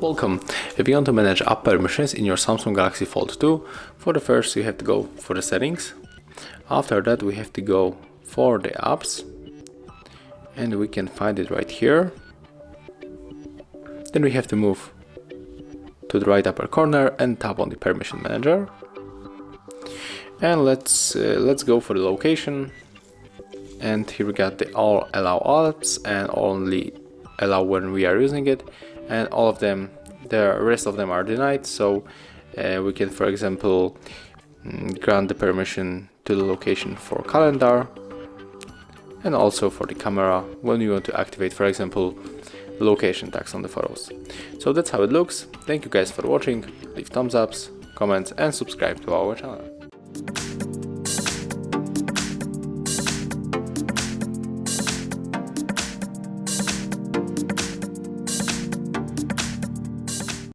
Welcome. If you want to manage app permissions in your Samsung Galaxy Fold 2, for the first you have to go for the settings. After that we have to go for the apps, and we can find it right here. Then we have to move to the right upper corner and tap on the permission manager. And let's go for the location. And here we got the all allow apps and only allow when we are using it, and all of them, the rest of them are denied. So we can, for example, grant the permission to the location for calendar and also for the camera when you want to activate, for example, the location tags on the photos. So that's how it looks. Thank you guys for watching. Leave thumbs ups, comments and subscribe to our channel.